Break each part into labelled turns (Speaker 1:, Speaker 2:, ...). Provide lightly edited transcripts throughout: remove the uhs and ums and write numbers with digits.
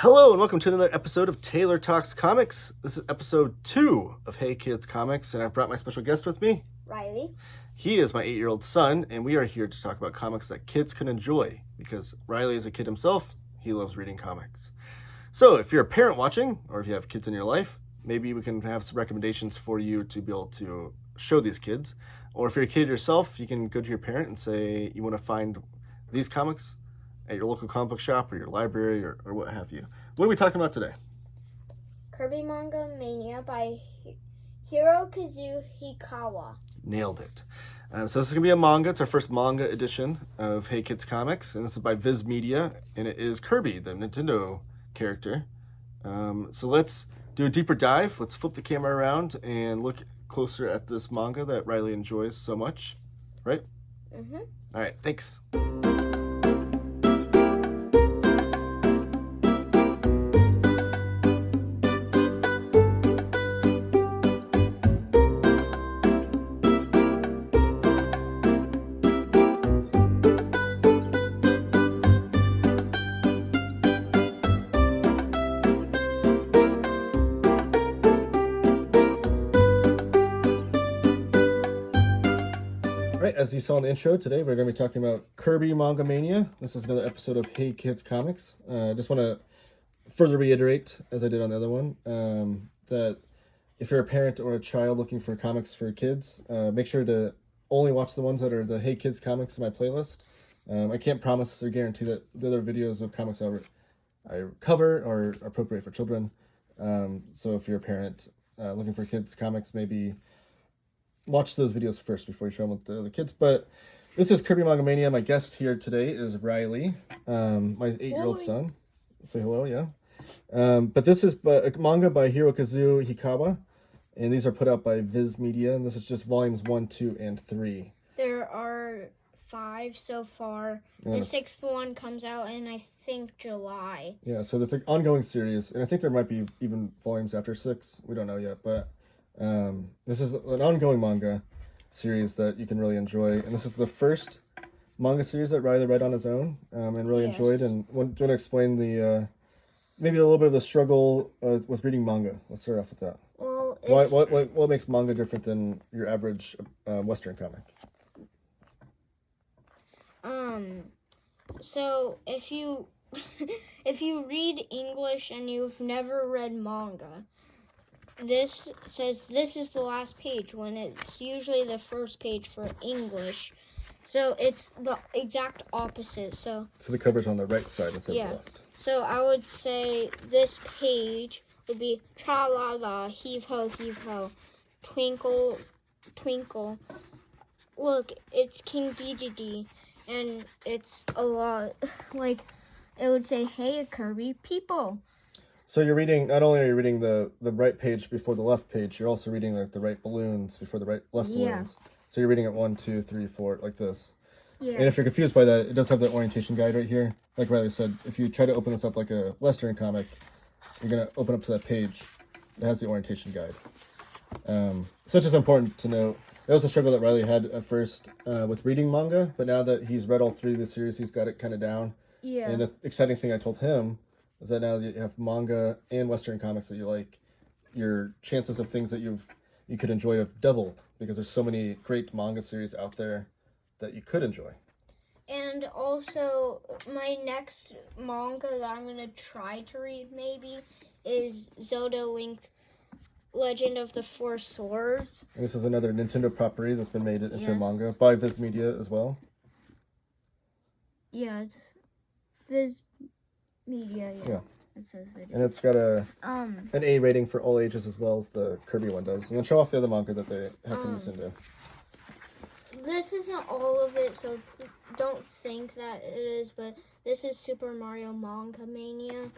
Speaker 1: Hello and welcome to another episode of Taylor Talks Comics. This is episode 2 of Hey Kids Comics, and I've brought my special guest with me,
Speaker 2: Riley.
Speaker 1: He is my 8-year-old son, and we are here to talk about comics that kids can enjoy, because Riley is a kid himself. He loves reading comics. So if you're a parent watching, or if you have kids in your life, maybe we can have some recommendations for you to be able to show these kids. Or if you're a kid yourself, you can go to your parent and say you want to find these comics at your local comic book shop or your library or what have you. What are we talking about today?
Speaker 2: Kirby Manga Mania by Hirokazu Hikawa.
Speaker 1: Nailed it. So this is going to be a manga. It's our first manga edition of Hey Kids Comics, and this is by Viz Media, and it is Kirby, the Nintendo character. So let's do a deeper dive. Let's flip the camera around and look closer at this manga that Riley enjoys so much. Right?
Speaker 2: Mm-hmm.
Speaker 1: All right, thanks. As you saw in the intro, today we're going to be talking about Kirby Manga Mania. This is another episode of Hey Kids Comics. I just want to further reiterate, as I did on the other one, that if you're a parent or a child looking for comics for kids, make sure to only watch the ones that are the Hey Kids Comics in my playlist. I can't promise or guarantee that the other videos of comics I cover are appropriate for children. So if you're a parent looking for kids comics, maybe watch those videos first before you show them with the kids. But this is Kirby Manga Mania. My guest here today is Riley, my 8-year-old son. Say hello, yeah. But this is a manga by Hirokazu Hikawa, and these are put out by Viz Media, and this is just volumes 1, 2, and 3.
Speaker 2: There are 5 so far. Yes. The 6th one comes out in, I think, July.
Speaker 1: Yeah, so it's an ongoing series, and I think there might be even volumes after 6. We don't know yet, but this is an ongoing manga series that you can really enjoy, and this is the first manga series that Riley read on his own and really enjoyed. And do you want to explain the maybe a little bit of the struggle with reading manga? Let's start off with that.
Speaker 2: Well,
Speaker 1: what makes manga different than your average Western comic?
Speaker 2: So if you if you read English and you've never read manga, this says this is the last page when it's usually the first page for English. So it's the exact opposite. So
Speaker 1: the cover's on the right side instead of the left.
Speaker 2: So I would say this page would be tra-la-la, heave-ho, twinkle, twinkle. Look, it's King Dedede, and it's a lot, like, it would say, hey, Kirby, people.
Speaker 1: So you're reading, not only are you reading the right page before the left page, you're also reading like the right balloons before the left balloons. So you're reading it 1, 2, 3, 4, like this. Yeah. And if you're confused by that, it does have the orientation guide right here. Like Riley said, if you try to open this up like a Western comic, you're going to open up to that page. It has the orientation guide. So it's just important to note. That was a struggle that Riley had at first with reading manga, but now that he's read all 3 of the series, he's got it kind of down. Yeah. And the exciting thing I told him is that now that you have manga and Western comics that you like, your chances of things that you could enjoy have doubled, because there's so many great manga series out there that you could enjoy.
Speaker 2: And also, my next manga that I'm going to try to read maybe is Zelda Link Legend of the Four Swords.
Speaker 1: And this is another Nintendo property that's been made into a manga by Viz Media as well.
Speaker 2: Yeah, it's Viz Media, yeah. It says video.
Speaker 1: And it's got an A rating for all ages as well as the Kirby one does. And then show off the other manga that they have from Nintendo.
Speaker 2: This isn't all of it, so don't think that it is, but this is Super Mario Manga Mania,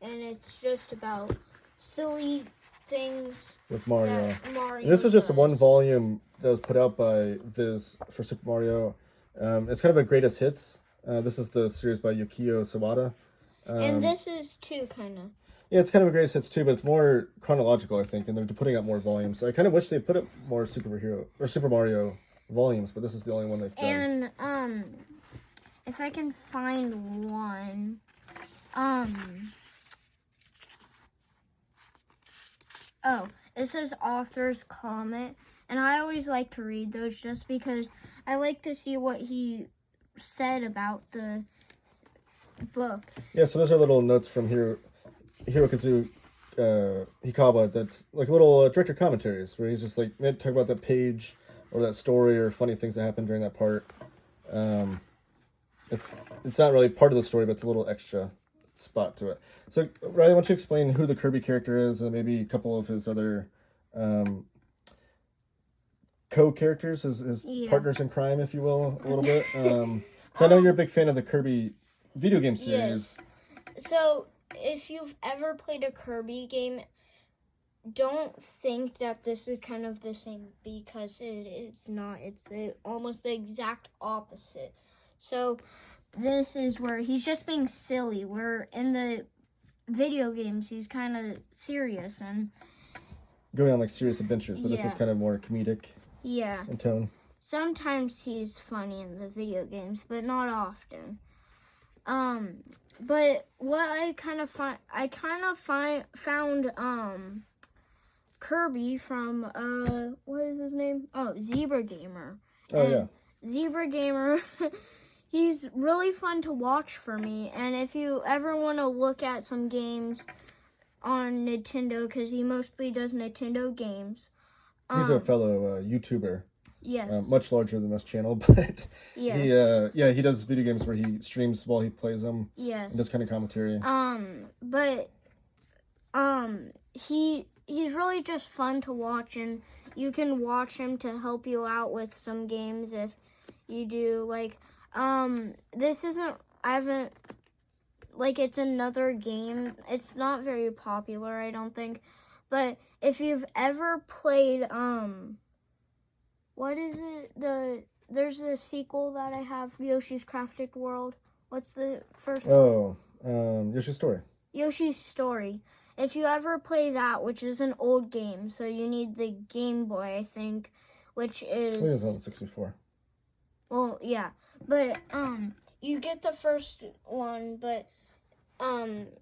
Speaker 2: and it's just about silly things
Speaker 1: with Mario.
Speaker 2: Mario
Speaker 1: this is just one volume that was put out by Viz for Super Mario. It's kind of a greatest hits. This is the series by Yukio Sawada.
Speaker 2: And this is too, kind of.
Speaker 1: Yeah, it's kind of a greatest hits too, but it's more chronological, I think, and they're putting out more volumes. So I kind of wish they put up more Super Mario volumes, but this is the only one they've done.
Speaker 2: And if I can find one, Oh, it says author's comment, and I always like to read those just because I like to see what he said about the book.
Speaker 1: Yeah, so those are little notes from Hirokazu Hikawa. That's like little director commentaries where he's just like talk about that page or that story or funny things that happened during that part. It's not really part of the story, but it's a little extra spot to it. So, Riley, why don't you explain who the Kirby character is and maybe a couple of his other co-characters, his partners in crime, if you will, a little bit. So I know you're a big fan of the Kirby video game series.
Speaker 2: Yes. So if you've ever played a Kirby game, don't think that this is kind of the same, because it's not. It's almost the exact opposite. So this is where he's just being silly. Where in the video games he's kind of serious and
Speaker 1: going on like serious adventures, but this is kind of more comedic.
Speaker 2: Yeah.
Speaker 1: In tone.
Speaker 2: Sometimes he's funny in the video games, but not often. But what I found Kirby from what is his name? Oh, Zebra Gamer.
Speaker 1: Oh, yeah.
Speaker 2: Zebra Gamer, he's really fun to watch for me. And if you ever want to look at some games on Nintendo, because he mostly does Nintendo games.
Speaker 1: He's a fellow YouTuber.
Speaker 2: Yes.
Speaker 1: Much larger than this channel, but
Speaker 2: yes.
Speaker 1: he does video games where he streams while he plays them.
Speaker 2: Yes.
Speaker 1: And does kind of commentary.
Speaker 2: He's really just fun to watch, and you can watch him to help you out with some games if you do. Like, it's another game. It's not very popular, I don't think. But if you've ever played, what is it? There's a sequel that I have, Yoshi's Crafted World. What's the first one?
Speaker 1: Oh, Yoshi's Story.
Speaker 2: Yoshi's Story. If you ever play that, which is an old game, so you need the Game Boy, I think, which is...
Speaker 1: I think it's on the 64.
Speaker 2: Well, yeah. But, you get the first one, but...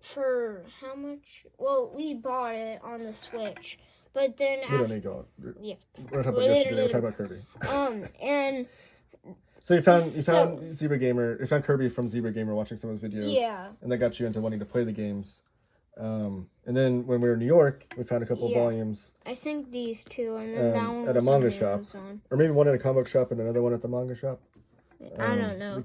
Speaker 2: for how much? Well, we bought it on the Switch, but then
Speaker 1: we don't need to go.
Speaker 2: Yeah,
Speaker 1: we're talking about yesterday. We're talking about Kirby.
Speaker 2: And
Speaker 1: so you found Zebra Gamer. You found Kirby from Zebra Gamer watching some of his videos.
Speaker 2: Yeah, and
Speaker 1: that got you into wanting to play the games. And then when we were in New York, we found a couple of volumes.
Speaker 2: I think these two, and then that one
Speaker 1: at a manga shop, or maybe one at a comic book shop and another one at the manga shop.
Speaker 2: I don't know,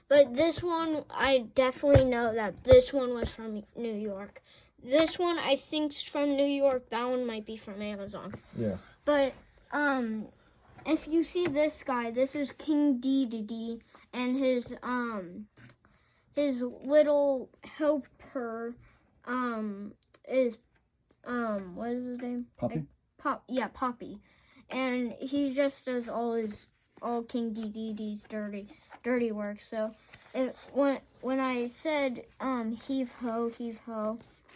Speaker 2: but this one, I definitely know that this one was from New York. This one, I think, is from New York. That one might be from Amazon.
Speaker 1: Yeah.
Speaker 2: But, if you see this guy, this is King Dedede, and his little helper, is, what is his name?
Speaker 1: Poppy?
Speaker 2: Poppy. And he just does all King Dedede's dirty work. So when I said heave ho,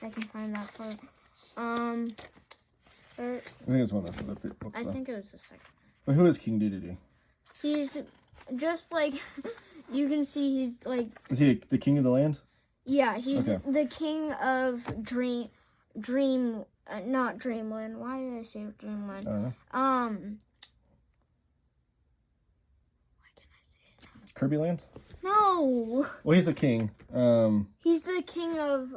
Speaker 2: I can find that part.
Speaker 1: I think it's one of the books.
Speaker 2: I think it was the second.
Speaker 1: But who is King Dedede?
Speaker 2: He's just like you can see. He's like.
Speaker 1: Is he the king of the land?
Speaker 2: Yeah, he's the king of not Dreamland. Why did I say Dreamland?
Speaker 1: I don't know. Kirby Land?
Speaker 2: No.
Speaker 1: Well, he's a king.
Speaker 2: He's the king of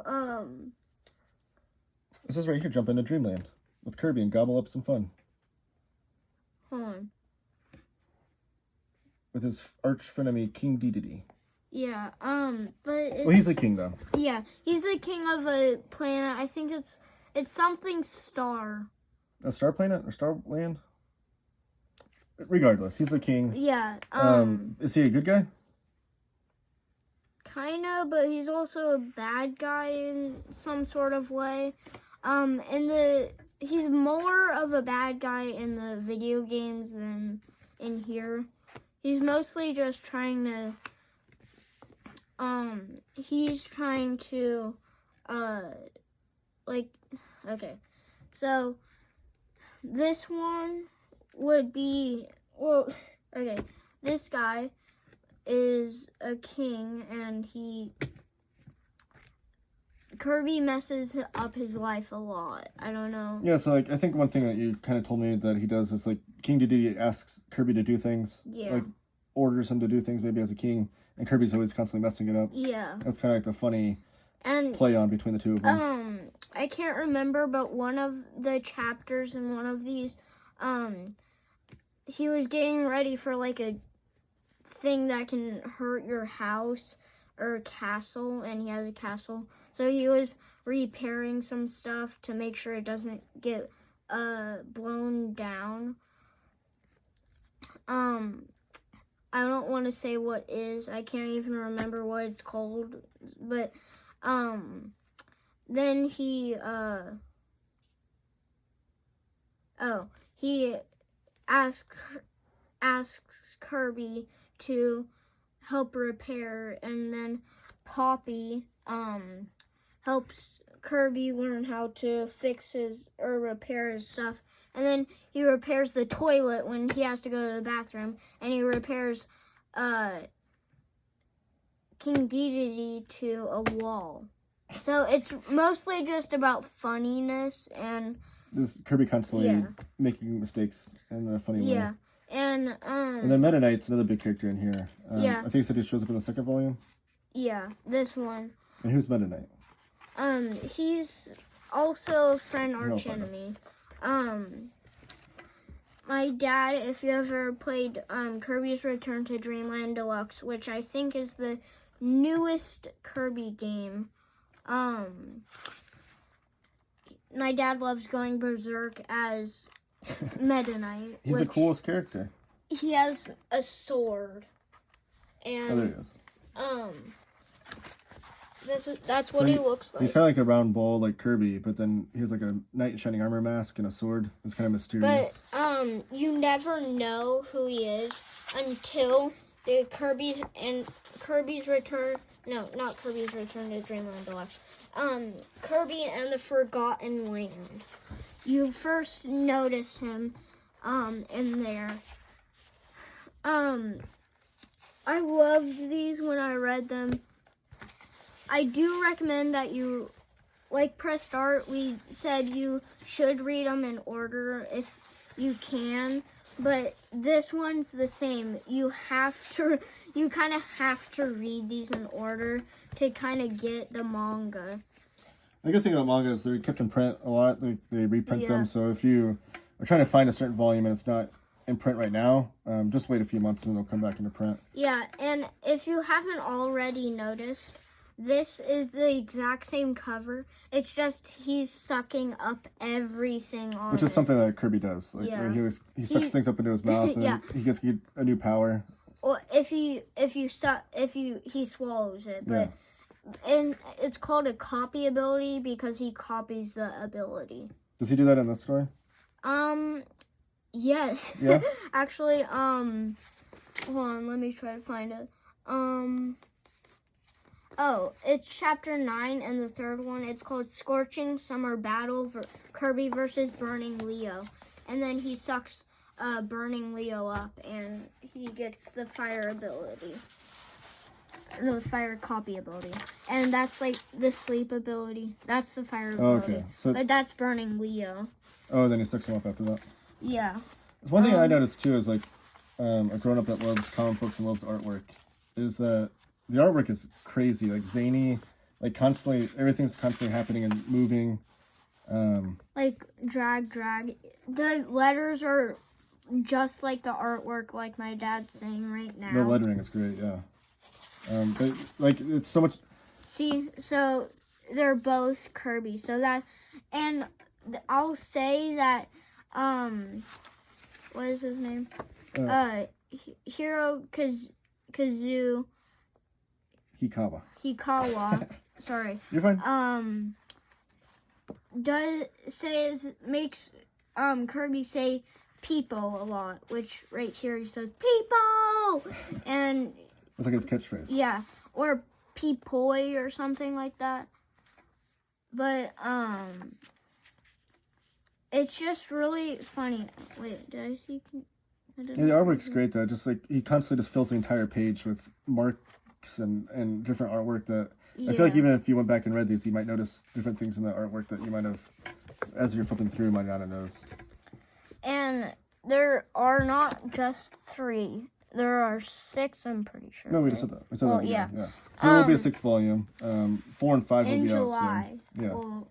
Speaker 1: This is where you could jump into Dreamland with Kirby and gobble up some fun.
Speaker 2: Hold on.
Speaker 1: With his arch frenemy King Dedede.
Speaker 2: Yeah. But
Speaker 1: he's the king though.
Speaker 2: Yeah, he's the king of a planet. I think it's something star.
Speaker 1: A star planet or star land? Regardless, he's the king.
Speaker 2: Yeah.
Speaker 1: Is he a good guy?
Speaker 2: Kinda, but he's also a bad guy in some sort of way. He's more of a bad guy in the video games than in here. He's mostly just trying to. Okay, so this one would be, this guy is a king, and Kirby messes up his life a lot. I don't know.
Speaker 1: Yeah, so like I think one thing that you kind of told me that he does is like King Dedede asks Kirby to do things.
Speaker 2: Yeah.
Speaker 1: Like orders him to do things maybe as a king, and Kirby's always constantly messing it up.
Speaker 2: Yeah.
Speaker 1: That's kind of like the funny
Speaker 2: and
Speaker 1: play on between the two of them.
Speaker 2: I can't remember, but one of the chapters in one of these, he was getting ready for like a thing that can hurt your house or castle, and he has a castle. So he was repairing some stuff to make sure it doesn't get blown down. I don't want to say what is. I can't even remember what it's called. But then he he asks Kirby to help repair, and then Poppy helps Kirby learn how to fix his or repair his stuff. And then he repairs the toilet when he has to go to the bathroom, and he repairs King Dedede to a wall. So it's mostly just about funniness and
Speaker 1: this Kirby constantly making mistakes in a funny way.
Speaker 2: Yeah. And
Speaker 1: then Meta Knight's another big character in here.
Speaker 2: Yeah.
Speaker 1: I think he said he shows up in the second volume.
Speaker 2: Yeah, this one.
Speaker 1: And who's Meta Knight?
Speaker 2: He's also a friend arch enemy. My dad, if you ever played Kirby's Return to Dreamland Deluxe, which I think is the newest Kirby game, my dad loves going berserk as Meta Knight.
Speaker 1: He's the coolest character.
Speaker 2: He has a sword. And
Speaker 1: there he is.
Speaker 2: That's what he looks like.
Speaker 1: He's kind of like a round ball like Kirby, but then he has like a knight in shining armor mask and a sword. It's kind of mysterious.
Speaker 2: But you never know who he is until the Kirby's Return. No, not Kirby's Return to Dreamland Deluxe. Kirby and the Forgotten Land. You first notice him in there. I loved these when I read them. I do recommend that you, like, press start. We said you should read them in order if you can, but this one's the same. You kind of have to read these in order to kind of get the manga.
Speaker 1: The good thing about manga is they're kept in print a lot. They reprint them, so if you are trying to find a certain volume and it's not in print right now, just wait a few months and they'll come back into print.
Speaker 2: Yeah, and if you haven't already noticed, this is the exact same cover. It's just he's sucking up everything on it.
Speaker 1: Which is something that Kirby does. Like he sucks things up into his mouth and he gets a new power.
Speaker 2: Well, he swallows it, but and it's called a copy ability because he copies the ability.
Speaker 1: Does he do that in this story?
Speaker 2: Yes.
Speaker 1: Yeah.
Speaker 2: Actually, hold on, let me try to find it. Oh, it's chapter 9 and the third one. It's called Scorching Summer Battle Kirby versus Burning Leo. And then he sucks Burning Leo up and he gets the fire ability. No, the fire copy ability. And that's like the sleep ability. That's the fire ability.
Speaker 1: Okay. So,
Speaker 2: but that's Burning Leo.
Speaker 1: Oh, then he sucks him up after that.
Speaker 2: Yeah.
Speaker 1: One thing I noticed too is like a grown-up that loves comic books and loves artwork is that the artwork is crazy, like zany, like constantly, everything's constantly happening and moving.
Speaker 2: Like drag. The letters are just like the artwork, like my dad's saying right now.
Speaker 1: The lettering is great, yeah. But like it's so much.
Speaker 2: See, so they're both Kirby. So that, and I'll say that, what is his name? Hirokazu. Hikawa. Sorry.
Speaker 1: You're fine.
Speaker 2: Makes Kirby say "people" a lot, which right here he says "people," and
Speaker 1: it's like his catchphrase.
Speaker 2: Yeah, or "peepoi" or something like that. But it's just really funny. Wait, did I see?
Speaker 1: Yeah, the artwork's great though. Just like he constantly just fills the entire page with marks and different artwork that I feel like even if you went back and read these, you might notice different things in the artwork that you might have, as you're flipping through, might not have noticed.
Speaker 2: And there are not just 3. There are 6, I'm pretty sure.
Speaker 1: No, we just said that. We said that
Speaker 2: yeah.
Speaker 1: yeah. So there will be a 6th volume. 4 and 5 will
Speaker 2: in
Speaker 1: be
Speaker 2: July.
Speaker 1: out soon. Yeah.
Speaker 2: Well,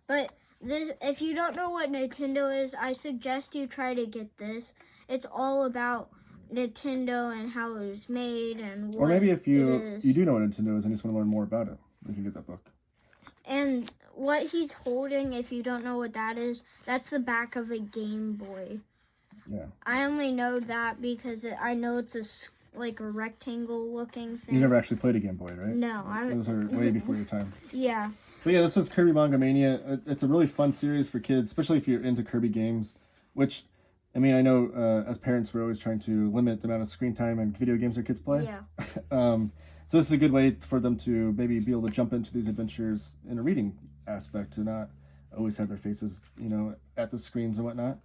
Speaker 2: but if you don't know what Nintendo is, I suggest you try to get this. It's all about Nintendo and how it was made and what
Speaker 1: or maybe if you
Speaker 2: it is.
Speaker 1: you do know what Nintendo is and you just want to learn more about it, you can get that book.
Speaker 2: And what he's holding, if you don't know what that is, that's the back of a Game Boy.
Speaker 1: Yeah.
Speaker 2: I only know that because I know it's a rectangle looking thing.
Speaker 1: You never actually played a Game Boy, right?
Speaker 2: No.
Speaker 1: Those are way before your time.
Speaker 2: Yeah.
Speaker 1: But yeah, this is Kirby Manga Mania. It's a really fun series for kids, especially if you're into Kirby games, which, I mean, I know as parents, we're always trying to limit the amount of screen time and video games our kids play.
Speaker 2: Yeah.
Speaker 1: So this is a good way for them to maybe be able to jump into these adventures in a reading aspect, to not always have their faces, at the screens and whatnot.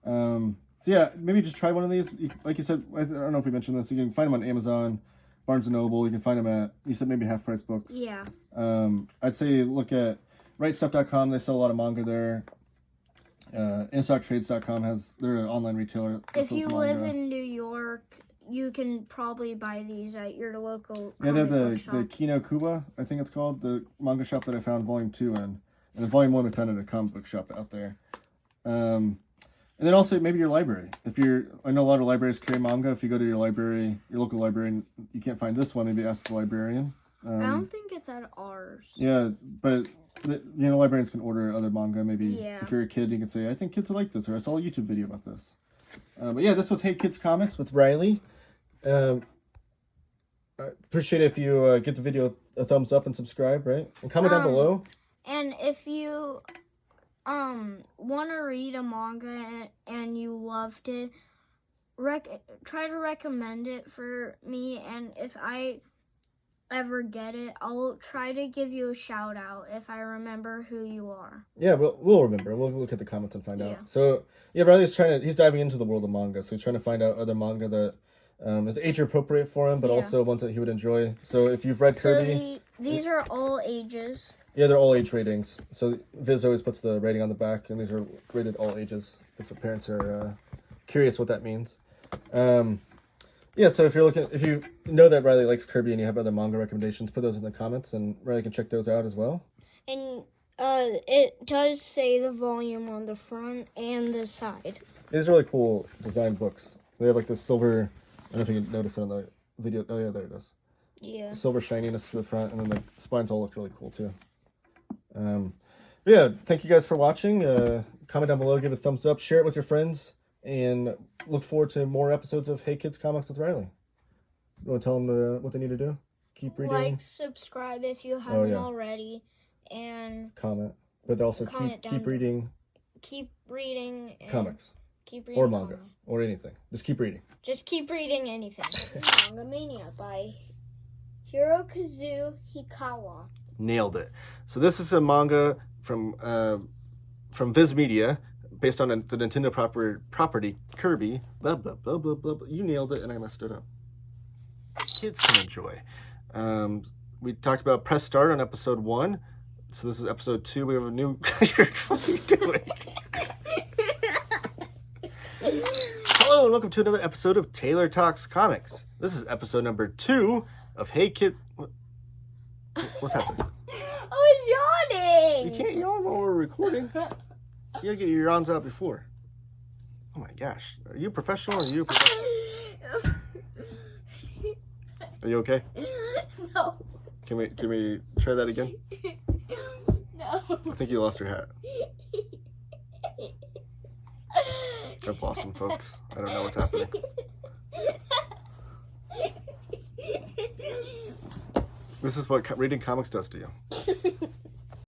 Speaker 1: So yeah, maybe just try one of these. Like you said, I don't know if we mentioned this. You can find them on Amazon, Barnes & Noble. You can find them at, you said maybe Half Price Books.
Speaker 2: Yeah.
Speaker 1: I'd say look at rightstuff.com. They sell a lot of manga there. InStockTrades.com they're an online retailer.
Speaker 2: If you live in New York, you can probably buy these at your local
Speaker 1: Yeah, they're
Speaker 2: comic book
Speaker 1: the
Speaker 2: shop.
Speaker 1: Kino Kuba, I think it's called, the manga shop that I found Volume 2 in. And then Volume 1 we found at a comic book shop out there. And then also maybe your library. I know a lot of libraries carry manga. If you go to your library, your local library, and you can't find this one, maybe ask the librarian.
Speaker 2: I don't think it's at ours.
Speaker 1: Yeah, but librarians can order other manga. Maybe if you're a kid, you can say, I think kids would like this, or I saw a YouTube video about this. But yeah, this was Hey Kids Comics with Riley. I appreciate it if you give the video a thumbs up and subscribe, right? And comment down below.
Speaker 2: And if you want to read a manga and you loved it, try to recommend it for me. And if I ever get it, I'll try to give you a shout out if I remember who you are.
Speaker 1: Yeah, we'll remember. We'll look at the comments and find out. So yeah, Riley's he's diving into the world of manga. So he's trying to find out other manga that is age appropriate for him, but also ones that he would enjoy. So if you've read Kirby,
Speaker 2: these are all ages.
Speaker 1: Yeah, they're all age ratings. So Viz always puts the rating on the back, and these are rated all ages. If the parents are curious what that means. Yeah, so if you know that Riley likes Kirby and you have other manga recommendations, put those in the comments, and Riley can check those out as well.
Speaker 2: And it does say the volume on the front and the side.
Speaker 1: These are really cool design books. They have like this silver. I don't know if you can notice it on the video. Oh yeah, there it is.
Speaker 2: Yeah.
Speaker 1: The silver shininess to the front, and then the spines all look really cool too. Yeah, thank you guys for watching. Comment down below, give it a thumbs up, share it with your friends, and look forward to more episodes of Hey Kids Comics with Riley. You want to tell them what they need to do? Keep reading.
Speaker 2: Like, subscribe if you haven't already, and
Speaker 1: comment. But also keep reading.
Speaker 2: Keep reading
Speaker 1: comics.
Speaker 2: Keep reading
Speaker 1: or manga or anything. Just keep reading.
Speaker 2: Just keep reading anything. Manga Mania by Hirokazu Hikawa.
Speaker 1: Nailed it. So this is a manga from Viz Media, based on the Nintendo property Kirby. Blah blah blah blah blah. You nailed it, and I messed it up. Kids can enjoy. We talked about press start on episode 1. So this is episode 2. We have a new. What are you doing? Hello and welcome to another episode of Taylor Talks Comics. This is episode number 2 of Hey Kid. What's happening?
Speaker 2: I was yawning.
Speaker 1: You can't yawn while we're recording. You gotta get your yawns out before. Oh my gosh. Are you a professional or are you a professional? Are you okay?
Speaker 2: No.
Speaker 1: Can we try that again?
Speaker 2: No.
Speaker 1: I think you lost your hat. I've lost him, folks. I don't know what's happening. This is what reading comics does to you.